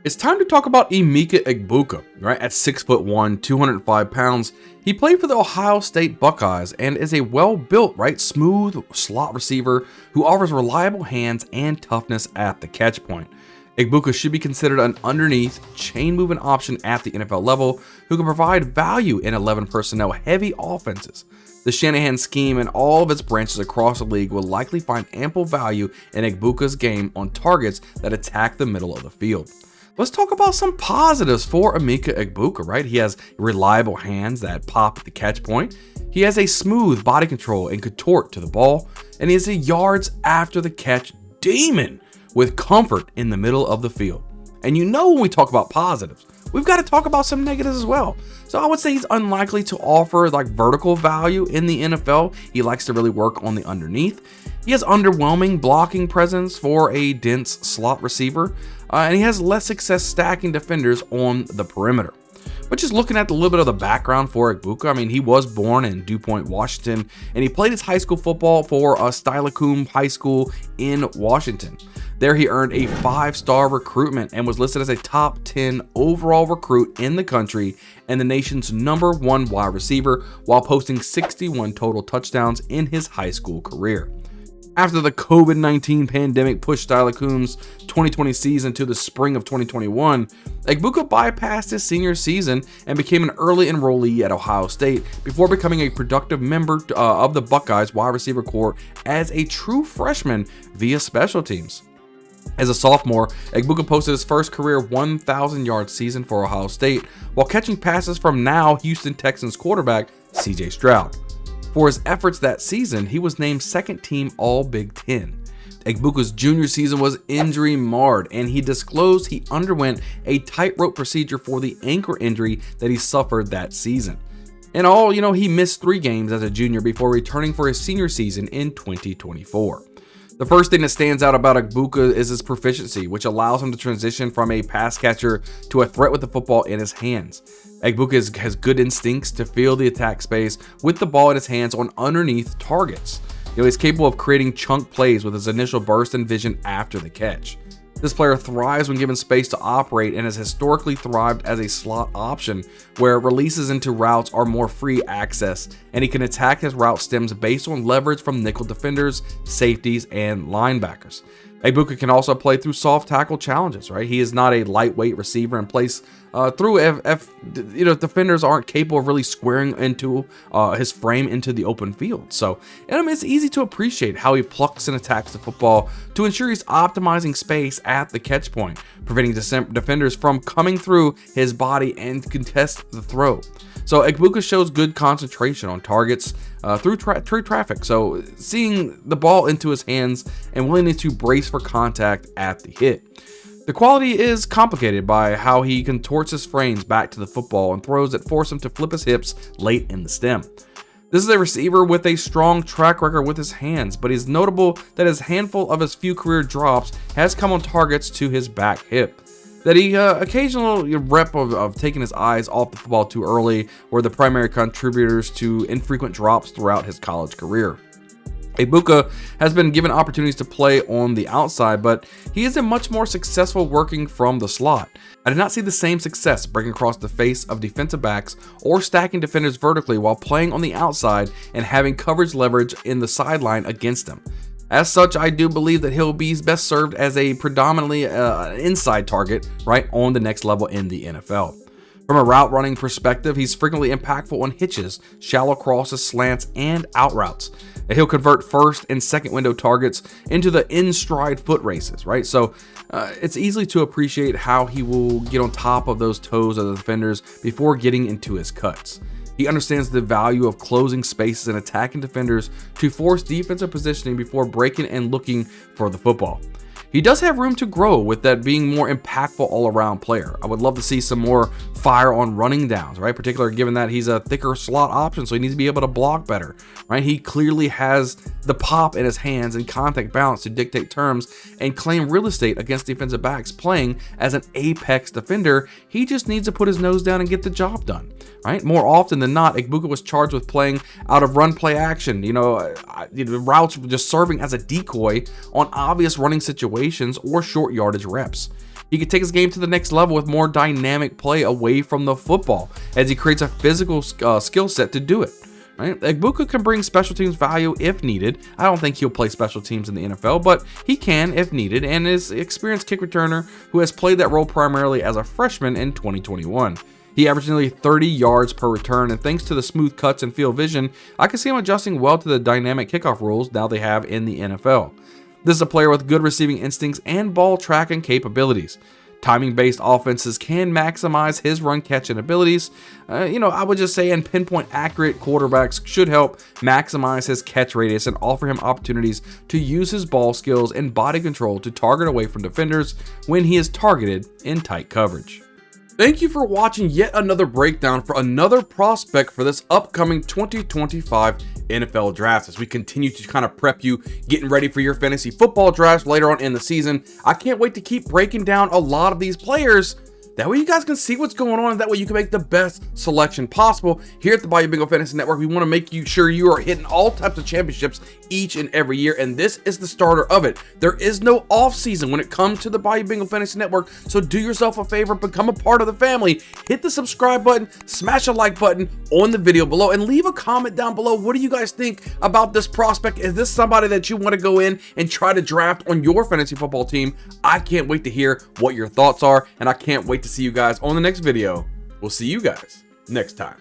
It's time to talk about Emeka Egbuka, right? At 6'1", 205 pounds, he played for the Ohio State Buckeyes and is a well-built, right, smooth slot receiver who offers reliable hands and toughness at the catch point. Egbuka should be considered an underneath, chain-moving option at the NFL level who can provide value in 11 personnel heavy offenses. The Shanahan scheme and all of its branches across the league will likely find ample value in Egbuka's game on targets that attack the middle of the field. Let's talk about some positives for Emeka Egbuka, right? He has reliable hands that pop at the catch point. He has a smooth body control and contort to the ball, and he is a yards after the catch demon with comfort in the middle of the field. And you know, when we talk about positives, we've got to talk about some negatives as well. So I would say he's unlikely to offer like vertical value in the NFL. He likes to really work on the underneath. He has underwhelming blocking presence for a dense slot receiver, and he has less success stacking defenders on the perimeter. But just looking at a little bit of the background for Egbuka, I mean, he was born in DuPont, Washington, and he played his high school football for Steilacoom High School in Washington. There he earned a 5-star recruitment and was listed as a top 10 overall recruit in the country and the nation's #1 wide receiver while posting 61 total touchdowns in his high school career. After the COVID-19 pandemic pushed Steilacoom's 2020 season to the spring of 2021, Egbuka bypassed his senior season and became an early enrollee at Ohio State before becoming a productive member of the Buckeyes wide receiver corps as a true freshman via special teams. As a sophomore, Egbuka posted his first career 1,000-yard season for Ohio State while catching passes from now Houston Texans quarterback C.J. Stroud. For his efforts that season, he was named second team All-Big Ten. Egbuka's junior season was injury marred, and he disclosed he underwent a tightrope procedure for the ankle injury that he suffered that season. In all, he missed 3 games as a junior before returning for his senior season in 2024. The first thing that stands out about Egbuka is his proficiency, which allows him to transition from a pass catcher to a threat with the football in his hands. Egbuka has good instincts to feel the attack space with the ball in his hands on underneath targets. He's capable of creating chunk plays with his initial burst and vision after the catch. This player thrives when given space to operate and has historically thrived as a slot option where releases into routes are more free access, and he can attack his route stems based on leverage from nickel defenders, safeties, and linebackers. Egbuka can also play through soft tackle challenges, right? He is not a lightweight receiver and plays through defenders aren't capable of really squaring into his frame into the open field. So, it's easy to appreciate how he plucks and attacks the football to ensure he's optimizing space at the catch point, preventing defenders from coming through his body and contest the throw. So Egbuka shows good concentration on targets through traffic, so seeing the ball into his hands and willingness to brace for contact at the hit. The quality is complicated by how he contorts his frames back to the football and throws that force him to flip his hips late in the stem. This is a receiver with a strong track record with his hands, but it's notable that his handful of his few career drops has come on targets to his back hip. That he occasional rep of taking his eyes off the football too early were the primary contributors to infrequent drops throughout his college career. Egbuka has been given opportunities to play on the outside, but he isn't much more successful working from the slot. I did not see the same success breaking across the face of defensive backs or stacking defenders vertically while playing on the outside and having coverage leverage in the sideline against them. As such, I do believe that he'll be best served as a predominantly inside target, right, on the next level in the NFL. From a route running perspective, he's frequently impactful on hitches, shallow crosses, slants, and out routes. He'll convert first and second window targets into the in-stride foot races, right? So it's easy to appreciate how he will get on top of those toes of the defenders before getting into his cuts. He understands the value of closing spaces and attacking defenders to force defensive positioning before breaking and looking for the football. He does have room to grow with that being more impactful all-around player. I would love to see some more fire on running downs, right? Particularly given that he's a thicker slot option, so he needs to be able to block better, right? He clearly has the pop in his hands and contact balance to dictate terms and claim real estate against defensive backs playing as an apex defender. He just needs to put his nose down and get the job done, right? More often than not, Egbuka was charged with playing out of run play action, routes just serving as a decoy on obvious running situations or short yardage reps. He could take his game to the next level with more dynamic play away from the football, as he creates a physical skill set to do it. Right? Egbuka can bring special teams value if needed. I don't think he'll play special teams in the NFL, but he can if needed, and is an experienced kick returner who has played that role primarily as a freshman in 2021. He averaged nearly 30 yards per return, and thanks to the smooth cuts and field vision, I can see him adjusting well to the dynamic kickoff rules now they have in the NFL. This is a player with good receiving instincts and ball tracking capabilities. Timing-based offenses can maximize his run-catching abilities. I would just say, and pinpoint accurate quarterbacks should help maximize his catch radius and offer him opportunities to use his ball skills and body control to target away from defenders when he is targeted in tight coverage. Thank you for watching yet another breakdown for another prospect for this upcoming 2025 NFL draft. As we continue to kind of prep you, getting ready for your fantasy football drafts later on in the season, I can't wait to keep breaking down a lot of these players. That way you guys can see what's going on, and that way you can make the best selection possible. Here at the Bayou Bengal Fantasy Network, we want to make sure you are hitting all types of championships each and every year, and this is the starter of it. There is no off season when it comes to the Bayou Bengal Fantasy Network, so do yourself a favor, become a part of the family. Hit the subscribe button, smash a like button on the video below, and leave a comment down below. What do you guys think about this prospect? Is this somebody that you want to go in and try to draft on your fantasy football team? I can't wait to hear what your thoughts are, and I can't wait to see you guys on the next video. We'll see you guys next time.